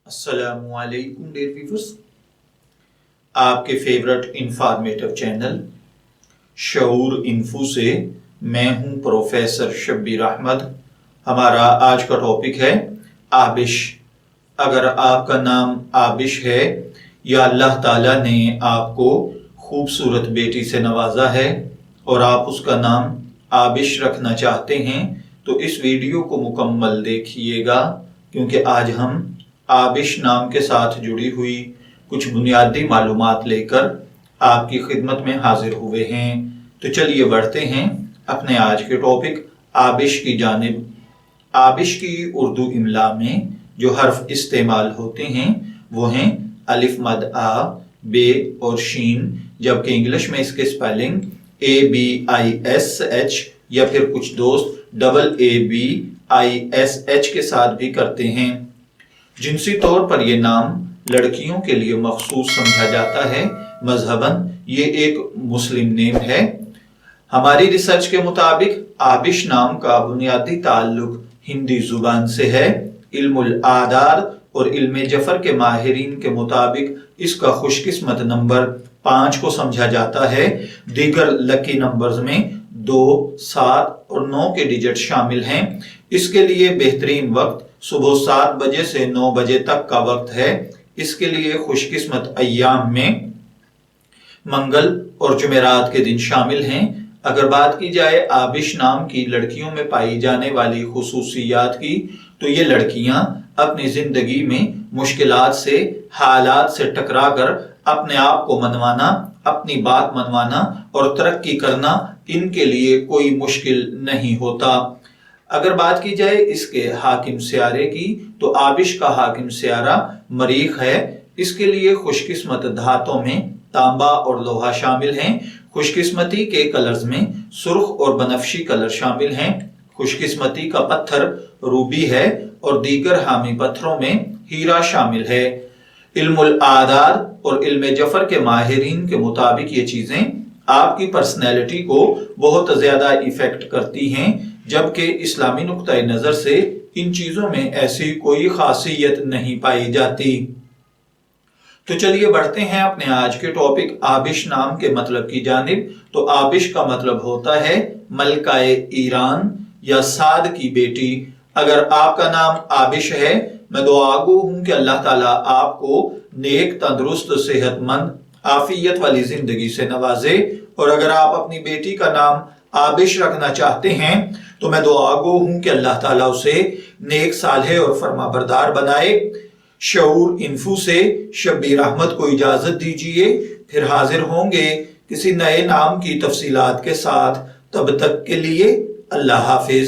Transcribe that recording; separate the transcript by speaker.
Speaker 1: السلام علیکم dear viewers, آپ کے فیورٹ انفارمیٹو چینل شعور انفو سے میں ہوں پروفیسر شبیر احمد۔ ہمارا آج کا ٹاپک ہے آبش۔ اگر آپ کا نام آبش ہے یا اللہ تعالیٰ نے آپ کو خوبصورت بیٹی سے نوازا ہے اور آپ اس کا نام آبش رکھنا چاہتے ہیں تو اس ویڈیو کو مکمل دیکھیے گا، کیونکہ آج ہم آبش نام کے ساتھ جڑی ہوئی کچھ بنیادی معلومات لے کر آپ کی خدمت میں حاضر ہوئے ہیں۔ تو چلیے بڑھتے ہیں اپنے آج کے ٹاپک آبش کی جانب۔ آبش کی اردو املا میں جو حرف استعمال ہوتے ہیں وہ ہیں الف مد آ، بے اور شین، جبکہ انگلش میں اس کے سپیلنگ ABISH یا پھر کچھ دوست AABISH کے ساتھ بھی کرتے ہیں۔ جنسی طور پر یہ نام لڑکیوں کے لیے مخصوص سمجھا جاتا ہے، مذہباً یہ ایک مسلم نیم ہے۔ ہماری ریسرچ کے مطابق آبش نام کا بنیادی تعلق ہندی زبان سے ہے۔ علم الاعداد اور علم جفر کے ماہرین کے مطابق اس کا خوش قسمت نمبر 5 کو سمجھا جاتا ہے۔ دیگر لکی نمبرز میں 2، 7 اور 9 کے ڈیجٹ شامل ہیں۔ اس کے لیے بہترین وقت صبح 7 بجے سے 9 بجے تک کا وقت ہے۔ اس کے لیے خوش قسمت ایام میں منگل اور جمعرات کے دن شامل ہیں۔ اگر بات کی جائے آبش نام کی لڑکیوں میں پائی جانے والی خصوصیات کی تو یہ لڑکیاں اپنی زندگی میں مشکلات سے، حالات سے ٹکرا کر اپنے آپ کو منوانا، اپنی بات منوانا اور ترقی کرنا ان کے لیے کوئی مشکل نہیں ہوتا۔ اگر بات کی جائے اس کے حاکم سیارے کی تو آبش کا حاکم سیارہ مریخ ہے۔ اس کے لیے خوش قسمت دھاتوں میں تانبا اور لوہا شامل ہیں۔ خوش قسمتی کے کلرز میں سرخ اور بنفشی کلر شامل ہیں۔ خوش قسمتی کا پتھر روبی ہے اور دیگر حامی پتھروں میں ہیرا شامل ہے۔ علم الاعداد اور علم جفر کے ماہرین کے مطابق یہ چیزیں آپ کی پرسنالٹی کو بہت زیادہ ایفیکٹ کرتی ہیں، جبکہ اسلامی نقطۂ نظر سے ان چیزوں میں ایسی کوئی خاصیت نہیں پائی جاتی۔ تو چلیے بڑھتے ہیں اپنے آج کے ٹاپک آبش نام کے مطلب کی جانب۔ تو آبش کا مطلب ہوتا ہے ملکہ ایران یا سعد کی بیٹی۔ اگر آپ کا نام آبش ہے، میں دعا گو ہوں کہ اللہ تعالیٰ آپ کو نیک، تندرست، صحت مند، عافیت والی زندگی سے نوازے۔ اور اگر آپ اپنی بیٹی کا نام آبش رکھنا چاہتے ہیں تو میں دعا گو ہوں کہ اللہ تعالیٰ اسے نیک، صالح اور فرما بردار بنائے۔ شعور انفو سے شبیر احمد کو اجازت دیجیے، پھر حاضر ہوں گے کسی نئے نام کی تفصیلات کے ساتھ۔ تب تک کے لیے اللہ حافظ۔